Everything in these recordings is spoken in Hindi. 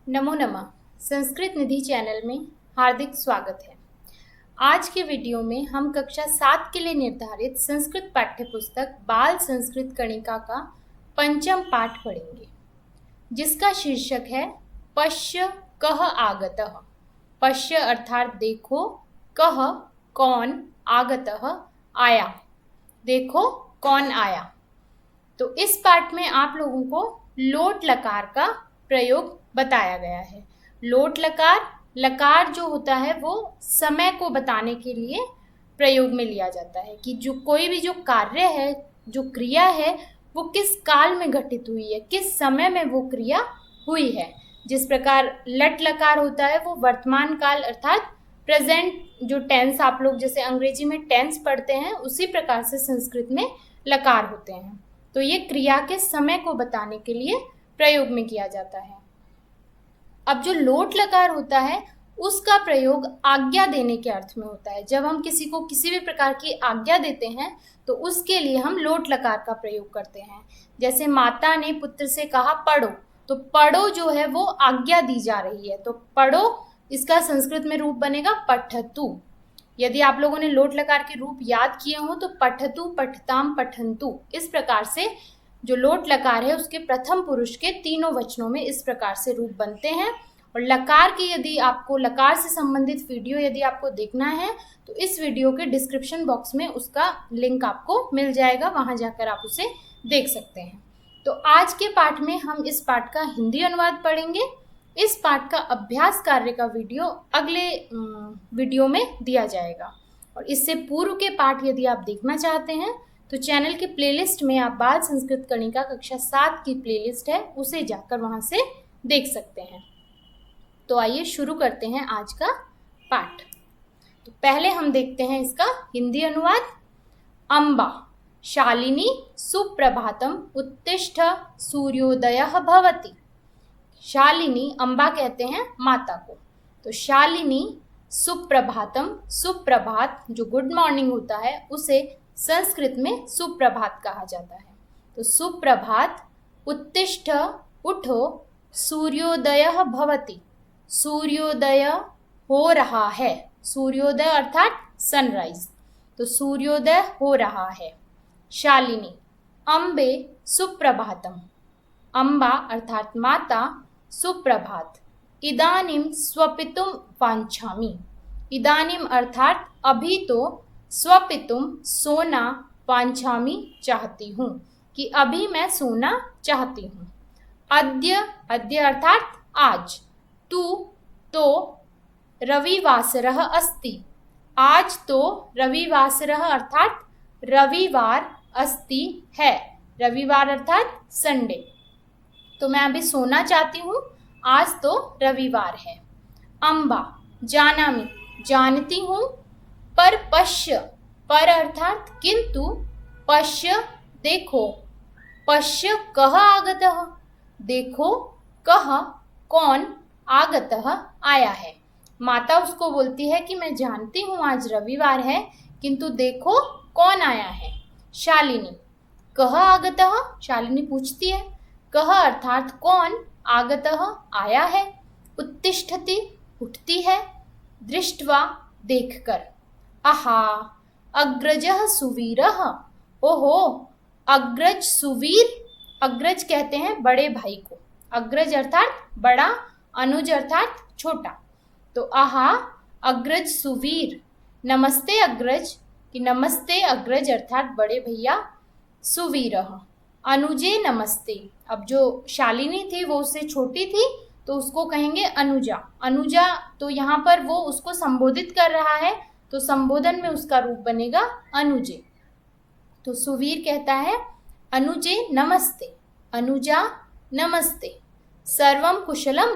नमो नमः। संस्कृत निधि चैनल में हार्दिक स्वागत है। आज के वीडियो में हम कक्षा 7 के लिए निर्धारित संस्कृत पाठ्य पुस्तक बाल संस्कृत कणिका का पंचम पाठ पढ़ेंगे, जिसका शीर्षक है पश्य कः आगतः। पश्य अर्थात देखो, कः कौन, आगतः आया, देखो कौन आया। तो इस पाठ में आप लोगों को लोट लकार का प्रयोग बताया गया है। लोट लकार, लकार जो होता है वो समय को बताने के लिए प्रयोग में लिया जाता है कि जो कोई भी जो कार्य है, जो क्रिया है, वो किस काल में घटित हुई है, किस समय में वो क्रिया हुई है। जिस प्रकार लट लकार होता है वो वर्तमान काल अर्थात प्रेजेंट, जो टेंस आप लोग जैसे अंग्रेजी में टेंस पढ़ते हैं, उसी प्रकार से संस्कृत में लकार होते हैं। तो ये क्रिया के समय को बताने के लिए प्रयोग में किया जाता है। अब जो लोट लकार होता है उसका प्रयोग आज्ञा देने के अर्थ में होता है। जब हम किसी को किसी भी प्रकार की आज्ञा देते हैं तो उसके लिए हम लोट लकार का प्रयोग करते हैं। जैसे माता ने पुत्र से कहा पढ़ो, तो पढ़ो जो है वो आज्ञा दी जा रही है, तो पढ़ो इसका संस्कृत में रूप बनेगा पठतु। यदि आप लोगों ने लोट लकार के रूप याद किए हों तो पठतु, पठताम, पठन्तु, इस प्रकार से जो लोट लकार है उसके प्रथम पुरुष के तीनों वचनों में इस प्रकार से रूप बनते हैं। और लकार की यदि आपको लकार से संबंधित वीडियो यदि आपको देखना है तो इस वीडियो के डिस्क्रिप्शन बॉक्स में उसका लिंक आपको मिल जाएगा, वहां जाकर आप उसे देख सकते हैं। तो आज के पाठ में हम इस पाठ का हिंदी अनुवाद पढ़ेंगे। इस पाठ का अभ्यास कार्य का वीडियो अगले वीडियो में दिया जाएगा। और इससे पूर्व के पाठ यदि आप देखना चाहते हैं तो चैनल के प्लेलिस्ट में आप बाल संस्कृत कणिका कक्षा 7 की प्लेलिस्ट है, उसे जाकर वहां से देख सकते हैं। तो आइए शुरू करते हैं आज का पाठ। तो पहले हम देखते हैं इसका हिंदी अनुवाद। अम्बा शालिनी सुप्रभातम उत्तिष्ठ सूर्योदयः भवति। शालिनी, अम्बा कहते हैं माता को, तो शालिनी सुप्रभातम, सुप्रभात जो गुड मॉर्निंग होता है उसे संस्कृत में सुप्रभात कहा जाता है। तो सुप्रभात, उत्तिष्ठ उठो, सूर्योदयः भवति, सूर्योदय हो रहा है। सूर्योदय अर्थात सनराइज, तो सूर्योदय हो रहा है। शालिनी अम्बे सुप्रभातम, अम्बा अर्थात माता सुप्रभात। इदानीं स्वपितुम वाञ्छामि, इदानीं अर्थात अभी तो, स्वपितुम सोना, वाञ्छामि चाहती हूँ, कि अभी मैं सोना चाहती हूँ। अद्य, अद्य अर्थात आज। तु तो रविवासरः अस्ति, आज तो रविवासरः अर्थात रविवार, अस्ति है, रविवार अर्थात संडे। तो मैं अभी सोना चाहती हूँ, आज तो रविवार है। अम्बा जानामि, जानती हूँ। पर पश्य, पर अर्थात किंतु, पश्य देखो, पश्य कः आगतः, देखो कः कौन, आगतः आया है। माता उसको बोलती है कि मैं जानती हूँ आज रविवार है, किंतु देखो कौन आया है। शालिनी कः आगतः, शालिनी पूछती है, कः अर्थात कौन, आगतः आया है। उत्तिष्ठति उठती है, दृष्ट्वा देखकर। आहा अग्रजः सुवीरः, ओहो अग्रज सुवीर, अग्रज कहते हैं बड़े भाई को, अग्रज अर्थात बड़ा, अनुज अर्थात छोटा। तो आहा अग्रज सुवीर, नमस्ते अग्रज, कि नमस्ते अग्रज अर्थात बड़े भैया। सुवीरः अनुजे नमस्ते, अब जो शालिनी थी वो उससे छोटी थी तो उसको कहेंगे अनुजा। अनुजा तो यहाँ पर वो उसको संबोधित कर रहा है, तो संबोधन में उसका रूप बनेगा अनुजे। तो सुवीर कहता है अनुजे नमस्ते, अनुजा नमस्ते। सर्वम कुशलम,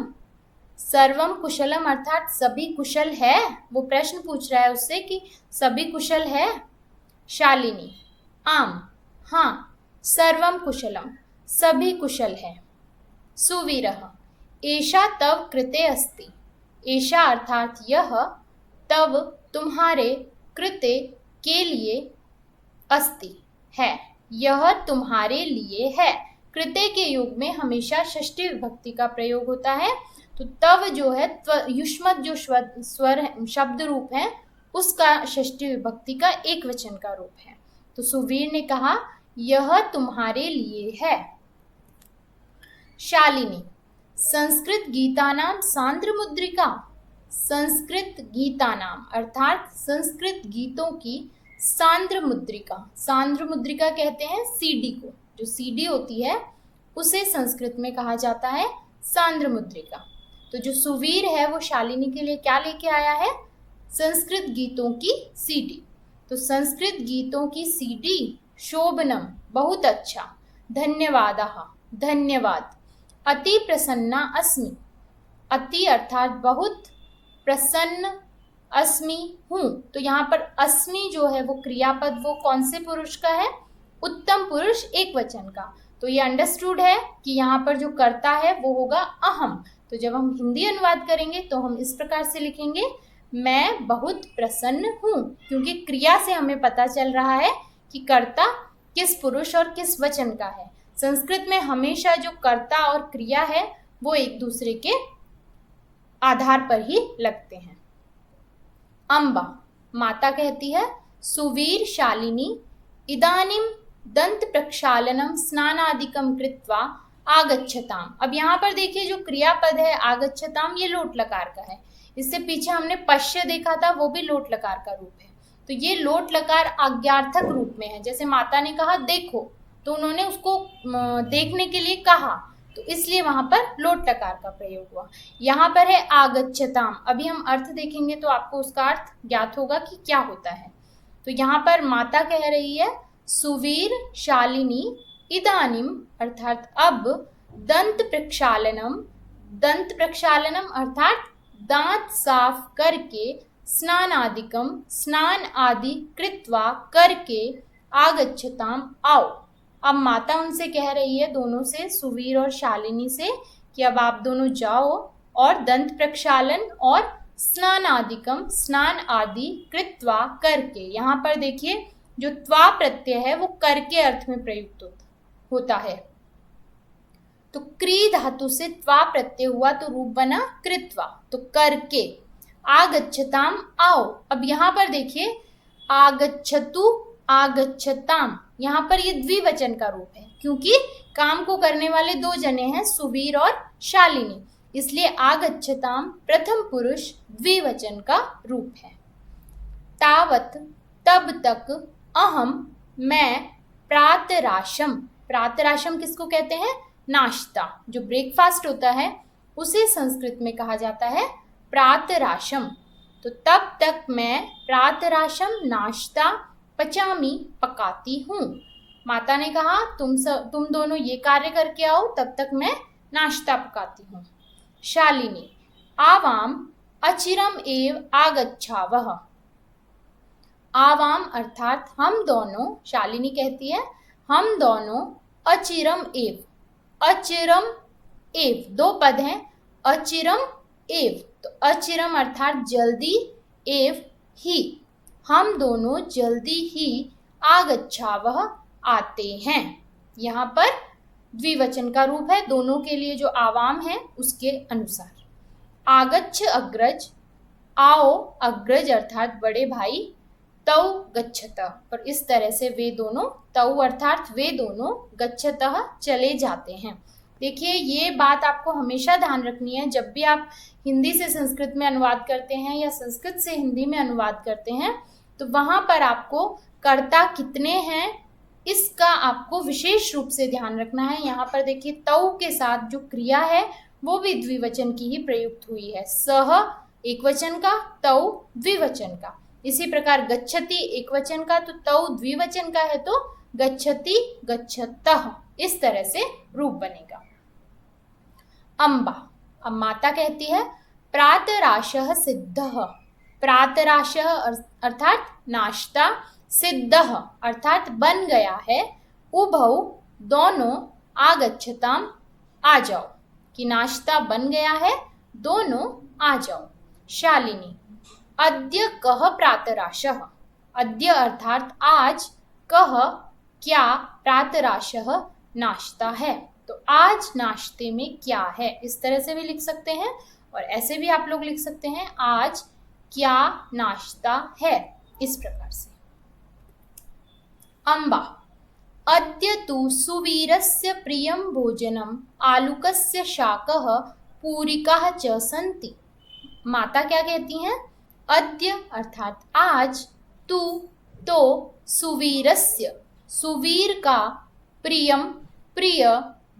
सर्वम कुशलम अर्थात सभी कुशल है, वो प्रश्न पूछ रहा है उससे कि सभी कुशल है। शालिनी आम, हाँ सर्वम कुशलम, सभी कुशल है। सुवीरः एषा तव कृते अस्ति, एषा अर्थात यह, तव तुम्हारे, कृते के लिए, अस्ति है, यह तुम्हारे लिए है, कृते के योग में हमेशा षष्ठी विभक्ति का प्रयोग होता है। तो तव जो है युष्मत जो स्वर शब्द रूप है उसका षष्ठी विभक्ति का एक वचन का रूप है। तो सुवीर ने कहा यह तुम्हारे लिए है। शालिनी, संस्कृत गीतानाम सांद्र मुद्रिका। संस्कृत गीतानाम अर्थात संस्कृत गीतों की सांद्र मुद्रिका। सांद्र मुद्रिका कहते हैं सीडी को, जो सीडी होती है उसे संस्कृत में कहा जाता है सांद्र मुद्रिका। तो जो सुवीर है वो शालिनी के लिए क्या लेके आया है? संस्कृत गीतों की सीडी। तो संस्कृत गीतों की सीडी शोभनम, बहुत अच्छा, धन्यवादः, धन्यवाद। अति प्रसन्ना अस्मि, अति अर्थात बहुत, प्रसन्न, अस्मि हूँ। तो यहाँ पर अस्मि जो है वो क्रियापद वो कौन से पुरुष का है? उत्तम पुरुष एक वचन का। तो ये अंडरस्टूड है कि यहाँ पर जो कर्ता है वो होगा अहम। तो जब हम हिंदी अनुवाद करेंगे तो हम इस प्रकार से लिखेंगे, मैं बहुत प्रसन्न हूँ, क्योंकि क्रिया से हमें पता चल रहा है कि कर्ता किस पुरुष और किस वचन का है। संस्कृत में हमेशा जो कर्ता और क्रिया है वो एक दूसरे के आधार पर ही लगते हैं। अम्बा, माता कहती है सुवीर शालिनी इदानीं दंत प्रक्षालनम स्नानादिकम कृत्वा आगच्छताम। अब यहाँ पर देखिए जो क्रियापद है आगच्छताम ये लोट लकार का है। इससे पीछे हमने पश्य देखा था, वो भी लोट लकार का रूप है। तो ये लोट लकार आज्ञार्थक रूप में है। जैसे माता ने कहा देखो, तो उन्होंने उसको देखने के लिए कहा, तो इसलिए वहां पर लोट लकार का प्रयोग हुआ। यहाँ पर है आगच्छताम। अभी हम अर्थ देखेंगे तो आपको उसका अर्थ ज्ञात होगा कि क्या होता है। तो यहाँ पर माता कह रही है सुवीर शालिनी इदानीम अर्थात अब, दंत प्रक्षालनम, दंत प्रक्षालनम अर्थात दांत साफ करके, स्नानादिकम स्नान आदि कृत्वा करके, आगच्छताम आओ। अब माता उनसे कह रही है, दोनों से, सुवीर और शालिनी से, कि अब आप दोनों जाओ और दंत प्रक्षालन और स्नान आदिकम स्नान आदि कृत्वा करके। यहाँ पर देखिए जो त्वा प्रत्यय है वो कर के अर्थ में प्रयुक्त होता है। तो क्री धातु से त्वा प्रत्यय हुआ तो रूप बना कृत्वा, तो करके। आगच्छताम आओ। अब यहाँ पर देखिए आगच्छतु आगच्छताम, यहाँ पर ये द्विवचन का रूप है, क्योंकि काम को करने वाले दो जने हैं सुवीर और शालिनी, इसलिए आगच्छताम प्रथम पुरुष द्विवचन का रूप है। तावत तब तक, अहम मैं, प्रातराशम, प्रातराशम किसको कहते हैं? नाश्ता, जो ब्रेकफास्ट होता है उसे संस्कृत में कहा जाता है प्रातराशम। तो तब तक मैं प्रातराशम नाश्ता पचामी पकाती हूँ। माता ने कहा तुम दोनों ये कार्य करके आओ, तब तक मैं नाश्ता पकाती हूँ। शालिनी, आवाम अचिरम एव आगच्छावः। आवाम अर्थात हम दोनों, शालिनी कहती है हम दोनों, अचिरम एव, अचिरम एव दो पद हैं, अचिरम एव, तो अचिरम अर्थात जल्दी, एव ही, हम दोनों जल्दी ही, आगच्छावः आते हैं। यहाँ पर द्विवचन का रूप है, दोनों के लिए जो आवाम है उसके अनुसार। आगच्छ अग्रज, आओ अग्रज अर्थात बड़े भाई, तौ गच्छतः, पर इस तरह से वे दोनों, तौ अर्थात वे दोनों, गच्छतः चले जाते हैं। देखिए ये बात आपको हमेशा ध्यान रखनी है, जब भी आप हिंदी से संस्कृत में अनुवाद करते हैं या संस्कृत से हिंदी में अनुवाद करते हैं, तो वहाँ पर आपको कर्ता कितने हैं इसका आपको विशेष रूप से ध्यान रखना है। यहाँ पर देखिए तौ के साथ जो क्रिया है वो भी द्विवचन की ही प्रयुक्त हुई है। सह एक वचन का, तौ द्विवचन का। इसी प्रकार गच्छति एक वचन का, तो तौ द्विवचन का है तो गच्छति गच्छतः, इस तरह से रूप बनेगा। अम्बा, अब माता कहती है प्रातराशः सिद्धः, प्रातराशः अर्थात नाश्ता, सिद्धः अर्थात बन गया है, उभौ दोनों, आगच्छताम आ जाओ, कि नाश्ता बन गया है, दोनों आ जाओ। शालिनी, अद्य कः प्रातराशः, अद्य अर्थात आज, कः क्या, प्रातराशः नाश्ता है। तो आज नाश्ते में क्या है, इस तरह से भी लिख सकते हैं और ऐसे भी आप लोग लिख सकते हैं, आज क्या नाश्ता है, इस प्रकार से। अम्बा, अद्य तु सुवीरस्य प्रियं भोजनम् आलूकस्य शाकः पूरिकाः च सन्ति। माता क्या कहती हैं? अद्य अर्थात आज, तु तो, सुवीरस्य सुवीर का, प्रियम प्रिय,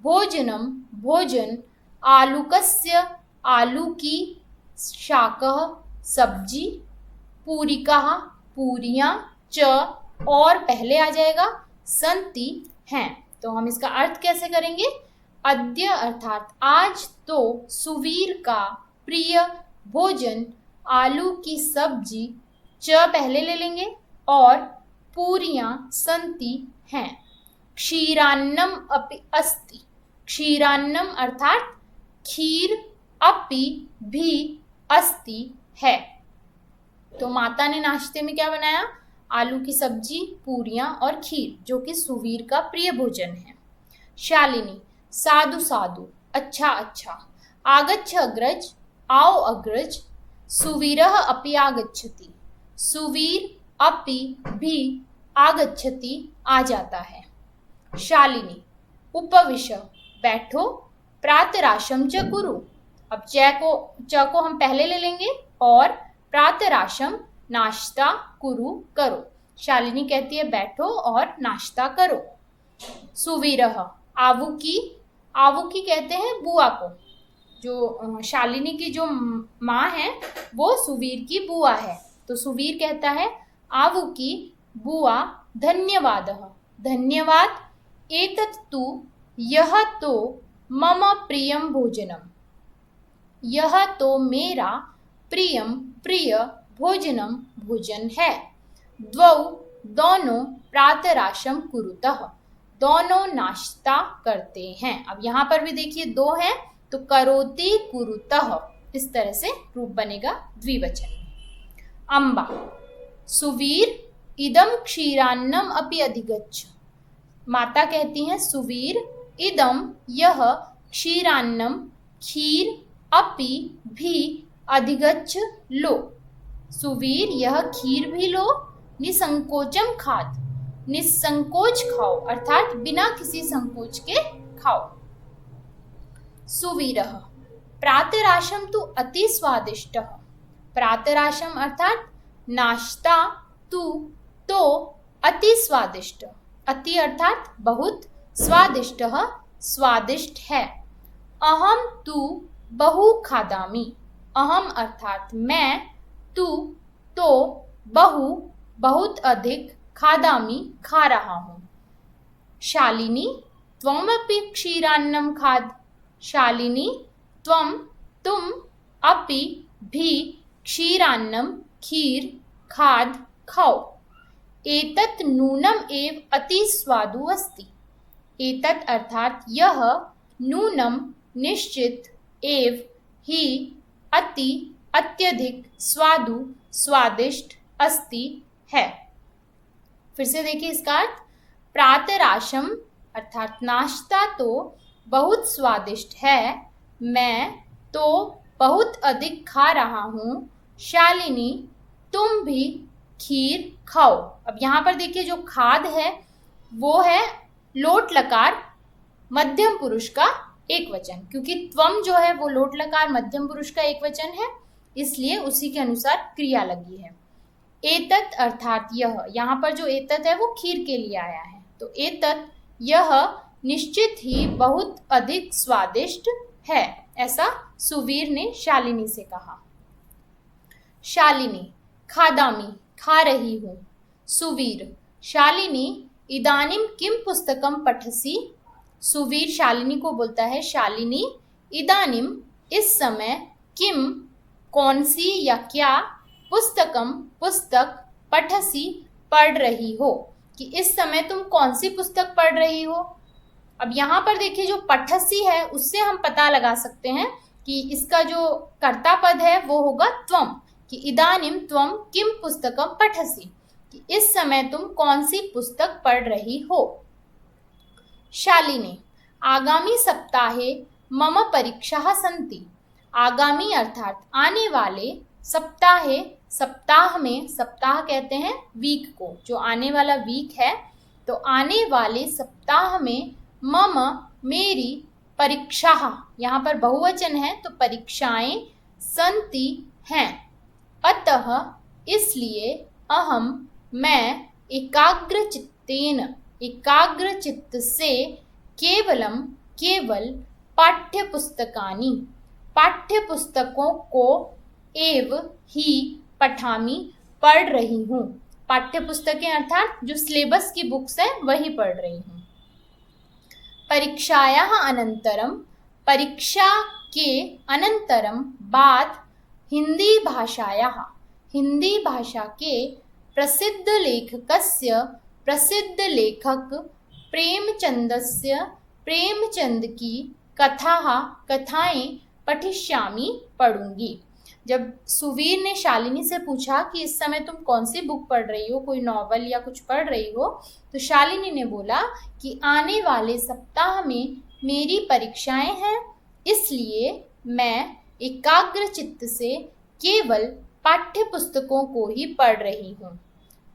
भोजनम भोजन, आलूकस्य आलू की, शाकः सब्जी, पूरिकाः पूरियां, च और पहले आ जाएगा संति हैं। तो हम इसका अर्थ कैसे करेंगे? अद्य अर्थात आज तो सुवीर का प्रिय भोजन आलू की सब्जी, च पहले ले लेंगे, और पूरियां संति हैं। क्षीरान्नम अपि अस्ति, क्षीरान्नम अर्थात खीर, अपि भी, अस्ति है। तो माता ने नाश्ते में क्या बनाया? आलू की सब्जी, पूरियां और खीर, जो कि सुवीर का प्रिय भोजन है। शालिनी, साधु साधु, अच्छा अच्छा। आगच्छ अग्रज, आओ अग्रज। सुवीरः अपि आगच्छति, सुवीर अपि भी आगच्छति, आ जाता है। शालिनी, उपविश, बैठो। प्रातराशम च कुरु, अब च को हम पहले ले लेंगे, और प्रातराशम नाश्ता, कुरु करो। शालिनी कहती है बैठो और नाश्ता करो। सुवीरः, आवुकी, आवुकी कहते हैं बुआ को, जो शालिनी की जो माँ है वो सुवीर की बुआ है। तो सुवीर कहता है आवुकी बुआ, धन्यवादः, धन्यवाद। एतत् तु, यह तो, मम प्रियं भोजनम, यह तो मेरा प्रियम प्रिय भोजनम भोजन है। द्वौ दोनों, प्रातराशम कुरुतः, दोनों नाश्ता करते हैं। अब यहाँ पर भी देखिए दो हैं, तो करोति कुरुतः, इस तरह से रूप बनेगा द्विवचन में। अम्बा, सुवीर इदम क्षीरान्नम अपि अधिगच्छ, माता कहती हैं सुवीर, इदम यह, क्षीरान्नम खीर, अपि भी, अधिगच्छ लो। सुवीर यह खीर भी लो, निसंकोचम खाद, निसंकोच खाओ, अर्थात बिना किसी संकोच के खाओ। सुवीरः, प्रातराशम तु अति स्वादिष्टः, प्रातराशम अर्थात नाश्ता, तु तो, अति स्वादिष्ट, अति अर्थात बहुत, स्वादिष्टः स्वादिष्ट है। अहम तु बहु खादामि, अहम अर्थात मैं, तु तो, बहु बहुत अधिक, खादामि खा रहा हूँ। शालिनी, त्वमपि क्षीरान्नम खाद, शालिनी त्वम तुम, अपि भी, क्षीरान्नम खीर, खाद खाओ। एतत् नूनम एव अति स्वादु अस्ति, एतत् अर्थात यह, नूनम निश्चित, एव ही, अति अत्यधिक, स्वादु स्वादिष्ट, अस्ति है। फिर से देखिए इसका अर्थ, प्रातराशम अर्थात नाश्ता तो बहुत स्वादिष्ट है, मैं तो बहुत अधिक खा रहा हूँ। शालिनी तुम भी खीर खाओ। अब यहाँ पर देखिए जो खाद है वो है लोट लकार मध्यम पुरुष का एक वचन, क्योंकि त्वम जो है वो लोट लकार मध्यम पुरुष का एक वचन है, इसलिए उसी के अनुसार क्रिया लगी है। एतत् अर्थात यह, यहाँ पर जो एतत् है वो खीर के लिए आया है, तो एतत् यह निश्चित ही बहुत अधिक स्वादिष्ट है, ऐसा सुवीर ने शालिनी से कहा। शालिनी, खादामी खा रही हूँ। सुवीर, शालिनी इदानीम किम पुस्तकम पठसी, सुवीर शालिनी को बोलता है शालिनी इदानीम इस समय, किम कौन सी या क्या, पुस्तकम पुस्तक, पठसी पढ़ रही हो, कि इस समय तुम कौन सी पुस्तक पढ़ रही हो। अब यहाँ पर देखिए जो पठसी है उससे हम पता लगा सकते हैं कि इसका जो कर्ता पद है वो होगा त्वम, कि इदानीम त्वम किम पुस्तकम पठसी, कि इस समय तुम कौन सी पुस्तक पढ़ रही हो। शालिनी, आगामी सप्ताहे मम परीक्षाः सन्ति। आगामी अर्थात आने वाले, सप्ताहे सप्ताह में, सप्ताह कहते हैं वीक को, जो आने वाला वीक है, तो आने वाले सप्ताह में मम मेरी परीक्षा, यहाँ पर बहुवचन है तो परीक्षाएं संति हैं, अतः इसलिए अहम मैं एकाग्रचित्तेन एकाग्र चित्त से केवलम केवल पाठ्यपुस्तकानि पाठ्य पुस्तकों को एव ही पठामि पढ़ रही हूँ। पाठ्य पुस्तकें अर्थात जो सिलेबस की बुक्स हैं वही पढ़ रही हूँ। परीक्षायाः अनन्तरं, परीक्षा के अनन्तरं बाद हिंदी भाषायाः, हिंदी भाषा के प्रसिद्ध लेखकस्य, प्रसिद्ध लेखक प्रेमचंदस्य, प्रेमचंद की कथाएं पठिष्यामि पढ़ूंगी। जब सुवीर ने शालिनी से पूछा कि इस समय तुम कौन सी बुक पढ़ रही हो, कोई नॉवल या कुछ पढ़ रही हो, तो शालिनी ने बोला कि आने वाले सप्ताह में मेरी परीक्षाएं हैं, इसलिए मैं एकाग्र चित्त से केवल पाठ्य पुस्तकों को ही पढ़ रही हूँ।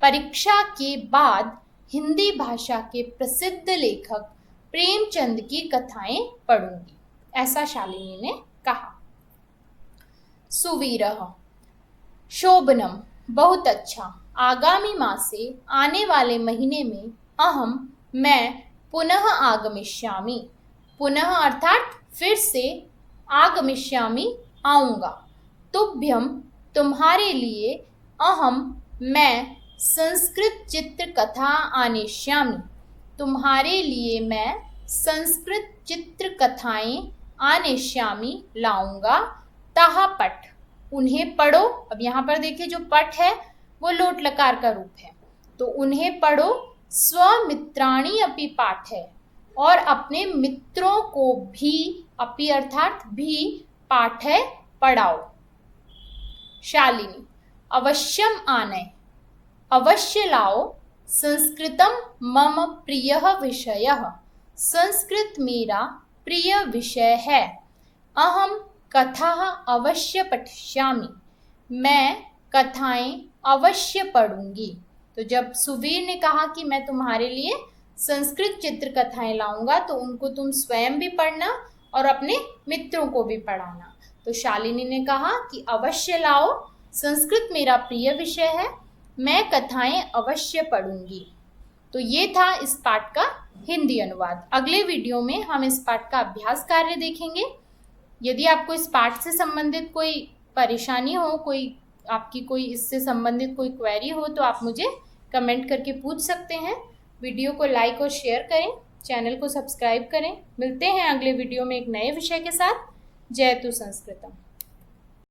परीक्षा के बाद हिंदी भाषा के प्रसिद्ध लेखक प्रेमचंद की कथाएं पढ़ूंगी, ऐसा शालिनी ने कहा। सुवीरः शोभनम बहुत अच्छा, आगामी मासे आने वाले महीने में अहम मैं पुनः आगमिष्यामि, पुनः अर्थात फिर से, आगमिष्यामि आऊँगा, तुभ्यम तुम्हारे लिए, अहम मैं संस्कृत चित्र कथा आनेष्यामि, तुम्हारे लिए मैं संस्कृत चित्र कथाएं आनेष्यामि लाऊंगा, ताहा पठ उन्हें पढ़ो। अब यहाँ पर देखिए जो पठ है वो लोट लकार का रूप है, तो उन्हें पढ़ो। स्वमित्राणि अपि पाठ है, और अपने मित्रों को भी, अपि अर्थात भी, पाठ है पढ़ाओ। शालिनी अवश्यम आनय, अवश्य लाओ, संस्कृतम मम प्रियः विषयः, संस्कृत मेरा प्रिय विषय है। अहम कथाः अवश्य पठिष्यामि, मैं कथाएं अवश्य पढ़ूंगी। तो जब सुवीर ने कहा कि मैं तुम्हारे लिए संस्कृत चित्र कथाएं लाऊंगा, तो उनको तुम स्वयं भी पढ़ना और अपने मित्रों को भी पढ़ाना। तो शालिनी ने कहा कि अवश्य लाओ, संस्कृत मेरा प्रिय विषय है, मैं कथाएं अवश्य पढ़ूंगी। तो ये था इस पाठ का हिंदी अनुवाद। अगले वीडियो में हम इस पाठ का अभ्यास कार्य देखेंगे। यदि आपको इस पाठ से संबंधित कोई परेशानी हो, आपकी कोई इससे संबंधित कोई क्वेरी हो, तो आप मुझे कमेंट करके पूछ सकते हैं। वीडियो को लाइक और शेयर करें, चैनल को सब्सक्राइब करें। मिलते हैं अगले वीडियो में एक नए विषय के साथ। जयतु संस्कृतम।